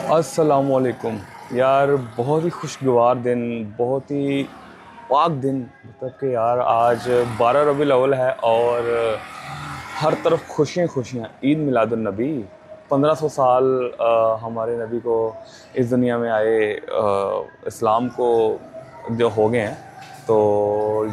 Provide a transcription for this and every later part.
अस्सलामुअलैकुम यार, बहुत ही खुशगवार दिन, बहुत ही पाक दिन। मतलब कि यार आज 12 रबीउल अव्वल है और हर तरफ खुशियाँ खुशियाँ। ईद मिलादुन्नबी। 1500 साल हमारे नबी को इस दुनिया में आए, इस्लाम को जो हो गए हैं। तो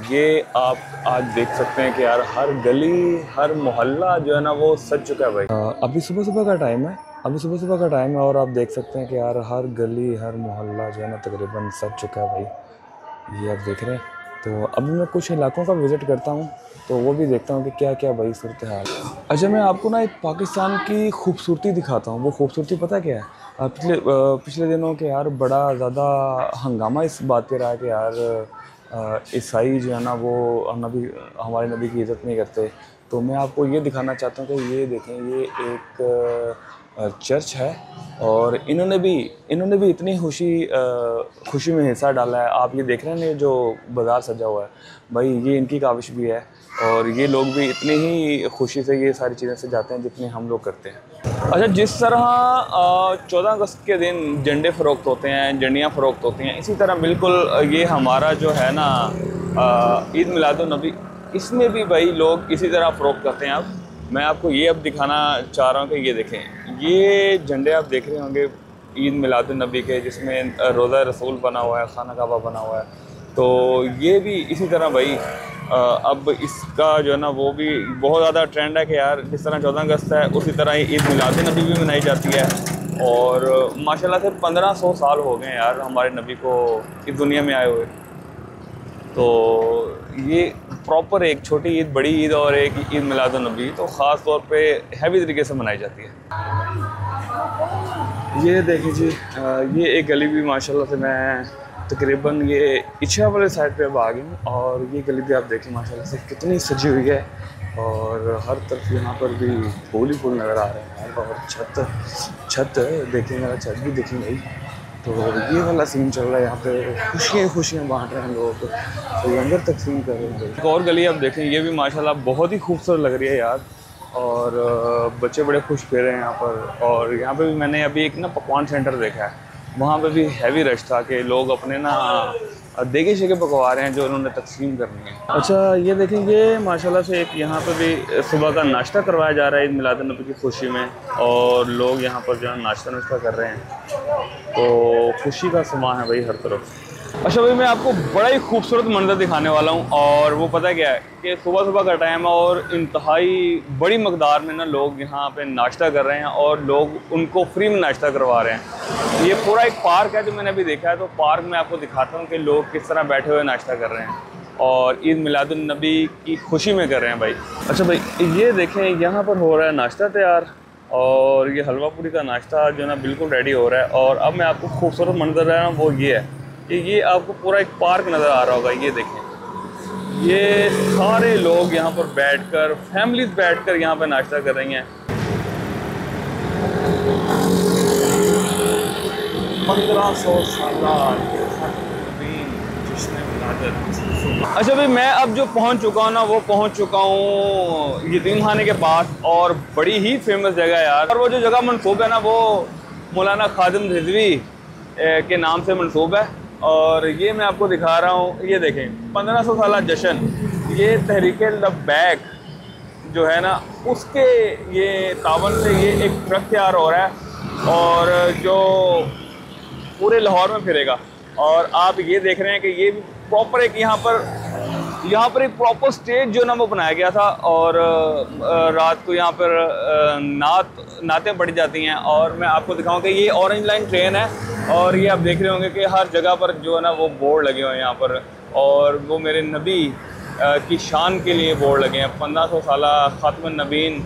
ये आप आज देख सकते हैं कि यार हर गली हर मोहल्ला जो है ना वो सज चुका है भाई। अभी सुबह सुबह का टाइम है, और आप देख सकते हैं कि यार हर गली हर मोहल्ला जो है ना तकरीबन सज चुका है भाई। ये आप देख रहे हैं। तो अभी मैं कुछ इलाकों का विज़िट करता हूँ, तो वो भी देखता हूँ कि क्या क्या भाई सूरत हाल। अच्छा, मैं आपको ना एक पाकिस्तान की खूबसूरती दिखाता हूँ। वो खूबसूरती पता क्या है? पिछले दिनों के यार बड़ा ज़्यादा हंगामा इस बात पे रहा है कि यार ईसाई जो है ना वो हमारे नबी की इज़्ज़त नहीं करते। तो मैं आपको ये दिखाना चाहता हूँ कि ये देखें, ये एक चर्च है और इन्होंने भी इतनी खुशी में हिस्सा डाला है। आप ये देख रहे हैं ना, ये जो बाज़ार सजा हुआ है भाई, ये इनकी काविश भी है। और ये लोग भी इतनी ही खुशी से ये सारी चीज़ें से जाते हैं जितनी हम लोग करते हैं। अच्छा, जिस तरह 14 अगस्त के दिन झंडे फ़रोख्त होते हैं, झंडियाँ फ़रोख्त होती हैं, इसी तरह बिल्कुल ये हमारा जो है ना ईद मिलादुन्नबी, इसमें भी भाई लोग इसी तरह फ़रोख्त करते हैं। अब मैं आपको ये अब दिखाना चाह रहा हूँ कि ये देखें, ये झंडे आप देख रहे होंगे ईद मिलादुन्नबी के, जिसमें रोज़ा रसूल बना हुआ है, खाना काबा बना हुआ है। तो ये भी इसी तरह भाई अब इसका जो है ना वो भी बहुत ज़्यादा ट्रेंड है कि यार जिस तरह 14 अगस्त है उसी तरह ही ईद मिलादुन्नबी भी मनाई जाती है। और माशाल्लाह से 1500 साल हो गए यार हमारे नबी को इस दुनिया में आए हुए। तो ये प्रॉपर एक छोटी ईद, बड़ी ईद और एक ईद मिलादुन्नबी तो ख़ास तौर पे हैवी तरीके से मनाई जाती है। ये देखिए जी, ये एक गली भी माशाल्लाह से मैं तकरीबन ये इच्छा वाले साइड पे अब आ गई हूँ। और ये गली भी आप देखें माशाल्लाह से कितनी सजी हुई है और हर तरफ यहाँ पर भी फूल ही फूल नज़र आ रहे हैं। और छत देखिए, मेरा छत भी देखें भाई। तो ये वाला सीन चल रहा है यहाँ पे, खुशियाँ बांट रहे हैं लोग, तो लंगर तकसीम कर रहे हैं। एक और गली आप देखें, ये भी माशाल्लाह बहुत ही खूबसूरत लग रही है यार। और बच्चे बड़े खुश फिर रहे हैं यहाँ पर। और यहाँ पे भी मैंने अभी एक ना पकवान सेंटर देखा है, वहाँ पे भी हैवी रश था कि लोग अपने ना देगे शेगे पकवा रहे हैं जो उन्होंने तकसीम करनी है। अच्छा, ये देखें, ये माशाल्लाह से एक यहाँ पे भी सुबह का नाश्ता करवाया जा रहा है ईद मिलादुन्नबी की खुशी में। और लोग यहाँ पर जो है नाश्ता कर रहे हैं। तो खुशी का समा है भाई हर तरफ। अच्छा भाई, मैं आपको बड़ा ही खूबसूरत मंजर दिखाने वाला हूँ। और वो पता क्या है कि सुबह सुबह का टाइम है और इंतहाई बड़ी मकदार में ना लोग यहाँ पे नाश्ता कर रहे हैं और लोग उनको फ्री में नाश्ता करवा रहे हैं। ये पूरा एक पार्क है जो मैंने अभी देखा है। तो पार्क में आपको दिखाता हूँ कि लोग किस तरह बैठे हुए नाश्ता कर रहे हैं और ईद मिलादुन्नबी की खुशी में कर रहे हैं भाई। अच्छा भाई, ये देखें, यहाँ पर हो रहा है नाश्ता तैयार और ये हलवा पूरी का नाश्ता जो है ना बिल्कुल रेडी हो रहा है। और अब मैं आपको खूबसूरत मंजर रहा हूँ वो ये है कि ये आपको पूरा एक पार्क नज़र आ रहा होगा। ये देखें, ये सारे लोग यहाँ पर बैठकर, फैमिलीज बैठकर यहाँ पर नाश्ता कर रही हैं। 1500 साल। अच्छा भाई, मैं अब जो पहुँच चुका हूँ ना वो पहुँच चुका हूँ यतीम खाने के पास, और बड़ी ही फेमस जगह है यार। और वो जो जगह मनसूब है ना वो मौलाना खादिम रिजवी के नाम से मनसूब है। और ये मैं आपको दिखा रहा हूँ, ये देखें 1500 साल जश्न, ये तहरीक लब्बैक जो है ना उसके ये तावन से ये एक ट्रक तैयार हो रहा है और जो पूरे लाहौर में फिरेगा। और आप ये देख रहे हैं कि ये प्रॉपर एक यहाँ पर एक प्रॉपर स्टेज जो ना वो बनाया गया था। और रात को यहाँ पर नातें पड़ी जाती हैं। और मैं आपको दिखाऊँ कि ये ऑरेंज लाइन ट्रेन है और ये आप देख रहे होंगे कि हर जगह पर जो है ना वो बोर्ड लगे हुए हैं यहाँ पर। और वो मेरे नबी की शान के लिए बोर्ड लगे हैं, 1500 साल खातमुन नबीन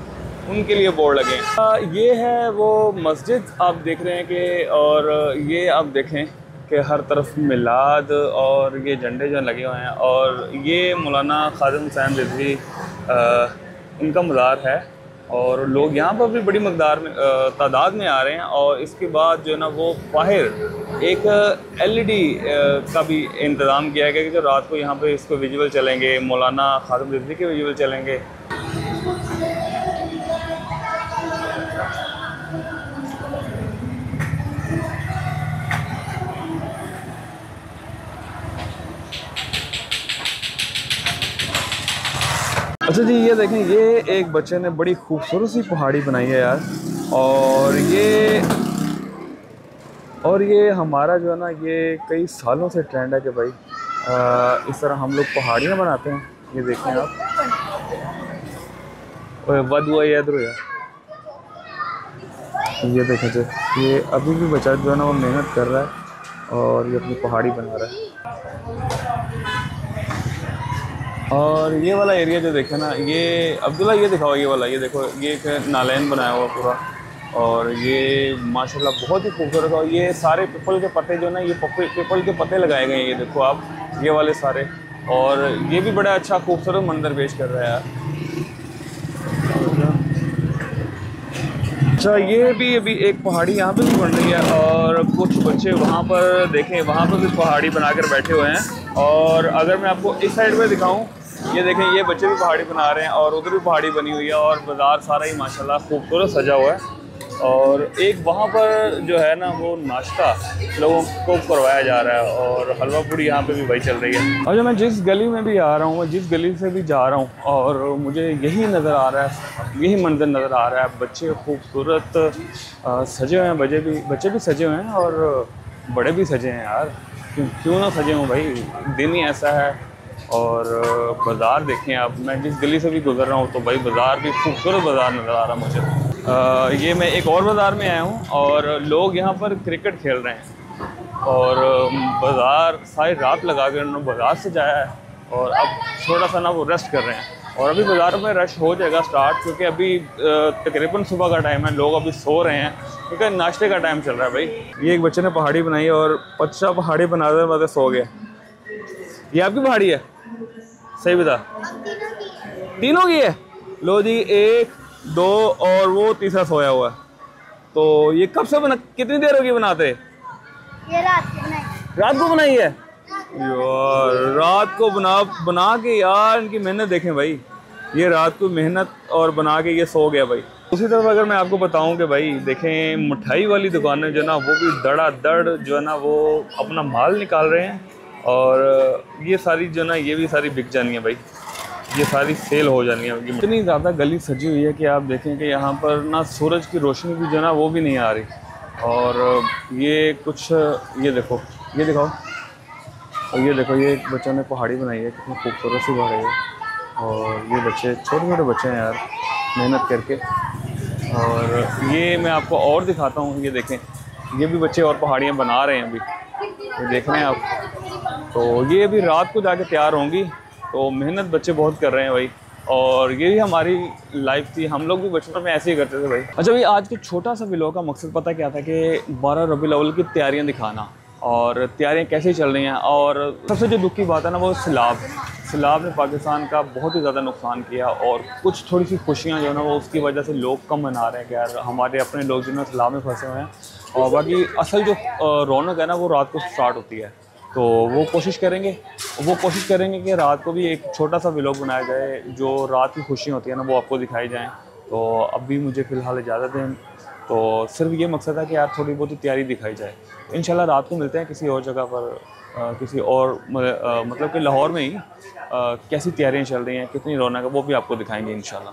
उनके लिए बोर्ड लगे हैं। ये है वो मस्जिद आप देख रहे हैं कि, और ये आप देखें कि हर तरफ मिलाद और ये झंडे जो लगे हुए हैं। और ये मौलाना खादिम हुसैन रिजवी इनका मज़ार है और लोग यहाँ पर भी बड़ी मकदार में तादाद में आ रहे हैं। और इसके बाद जो है ना वो बाहर एक LED का भी इंतज़ाम किया गया कि जो रात को यहाँ पे इसको विजुअल चलेंगे, मौलाना खादिम रिजवी के विजुअल चलेंगे। अच्छा जी, ये देखें, ये एक बच्चे ने बड़ी खूबसूरत सी पहाड़ी बनाई है यार। और ये हमारा जो है ना, ये कई सालों से ट्रेंड है कि भाई इस तरह हम लोग पहाड़ियाँ बनाते हैं। ये देखें आप, वध हुआ इधर यार। ये देखें जी, ये अभी भी बच्चा जो है ना वो मेहनत कर रहा है और ये अपनी पहाड़ी बना रहा है। और ये वाला एरिया जो देखे ना, ये अब्दुल्ला, ये दिखाओ ये वाला, ये देखो, ये एक नालैन बनाया हुआ पूरा। और ये माशाल्लाह बहुत ही खूबसूरत है। और ये सारे पीपल के पत्ते जो ना, ये पीपल के पत्ते लगाए गए हैं, ये देखो आप, ये वाले सारे। और ये भी बड़ा अच्छा खूबसूरत मंजर पेश कर रहा है यार। अच्छा, ये भी अभी एक पहाड़ी यहाँ पे भी बन रही है और कुछ बच्चे वहाँ पर देखें, वहाँ पर भी पहाड़ी बनाकर बैठे हुए हैं। और अगर मैं आपको इस साइड में दिखाऊं, ये देखें, ये बच्चे भी पहाड़ी बना रहे हैं और उधर भी पहाड़ी बनी हुई है और बाज़ार सारा ही माशाल्लाह खूबसूरत सजा हुआ है। और एक वहाँ पर जो है ना, वो नाश्ता लोगों को करवाया जा रहा है और हलवा पूड़ी यहाँ पे भी भाई चल रही है। और जो मैं जिस गली में भी आ रहा हूँ, मैं जिस गली से भी जा रहा हूँ, और मुझे यही नज़र आ रहा है, यही मंजर नज़र आ रहा है। बच्चे खूबसूरत सजे हुए हैं, बच्चे भी सजे हुए हैं और बड़े भी सजे हैं यार। क्यों ना सजे हों भाई, दिन ही ऐसा है। और बाज़ार देखें आप, मैं जिस गली से भी गुजर रहा हूँ तो भाई बाज़ार भी खूबसूरत बाज़ार नज़र आ रहा है मुझे। ये मैं एक और बाज़ार में आया हूँ और लोग यहाँ पर क्रिकेट खेल रहे हैं। और बाज़ार सारी रात लगा कर उन्होंने बाज़ार से जाया है और अब थोड़ा सा ना वो रेस्ट कर रहे हैं। और अभी बाज़ार में रश हो जाएगा स्टार्ट, क्योंकि अभी तकरीबन सुबह का टाइम है, लोग अभी सो रहे हैं क्योंकि नाश्ते का टाइम चल रहा है भाई। ये एक बच्चे ने पहाड़ी बनाई और बच्चा पहाड़ी बनाते बनाते सो गया। ये आपकी पहाड़ी है? सही बता, तीनों की है? लो जी, 1 2 और वो तीसरा सोया हुआ है। तो ये कब से कितनी देर होगी बनाते? ये रात को बनाई है यार। रात को बना के यार, इनकी मेहनत देखें भाई। ये रात को मेहनत और बना के ये सो गया भाई। दूसरी तरफ अगर मैं आपको बताऊं कि भाई देखें, मिठाई वाली दुकानें जो ना, वो भी धड़ाधड़ जो है ना वो अपना माल निकाल रहे हैं। और ये सारी जो ना, ये भी सारी बिक जानी है भाई, ये सारी सेल हो जानी है। इतनी ज़्यादा गली सजी हुई है कि आप देखें कि यहाँ पर ना सूरज की रोशनी भी जो ना वो भी नहीं आ रही। और ये कुछ, ये देखो, ये दिखाओ, और ये देखो, ये एक बच्चों ने पहाड़ी बनाई है, कितनी खूबसूरत सी पहाड़ी है। और ये बच्चे छोटे छोटे बच्चे हैं यार, मेहनत करके। और ये मैं आपको और दिखाता हूँ, ये देखें, ये भी बच्चे और पहाड़ियाँ बना रहे हैं अभी, ये देख रहे हैं आप। तो ये अभी रात को जाके तैयार होंगी। तो मेहनत बच्चे बहुत कर रहे हैं भाई। और ये भी हमारी लाइफ थी, हम लोग भी बचपन में ऐसे ही करते थे भाई। अच्छा भाई, आज के छोटा सा व्लॉग का मकसद पता क्या था कि 12 रबीउल अव्वल की तैयारियां दिखाना और तैयारियां कैसे चल रही हैं। और सबसे जो दुख की बात है ना, वो सैलाब ने पाकिस्तान का बहुत ही ज़्यादा नुकसान किया। और कुछ थोड़ी सी खुशियाँ जो है ना, वो उसकी वजह से लोग कम मना रहे हैं कि यार हमारे अपने लोग जो है सैलाब में फंसे हुए हैं। और बाकी असल जो रौनक है ना, वो रात को स्टार्ट होती है। तो वो कोशिश करेंगे कि रात को भी एक छोटा सा व्लॉग बनाया जाए, जो रात की खुशियाँ होती है ना वो आपको दिखाई जाएँ। तो अभी मुझे फ़िलहाल इजाज़त दें। तो सिर्फ ये मकसद है कि यार थोड़ी बहुत तैयारी दिखाई जाए। इंशाल्लाह रात को मिलते हैं किसी और जगह पर, किसी और मतलब कि लाहौर में ही कैसी तैयारियाँ चल रही हैं, कितनी रौनक है, वो भी आपको दिखाएंगे इंशाल्लाह।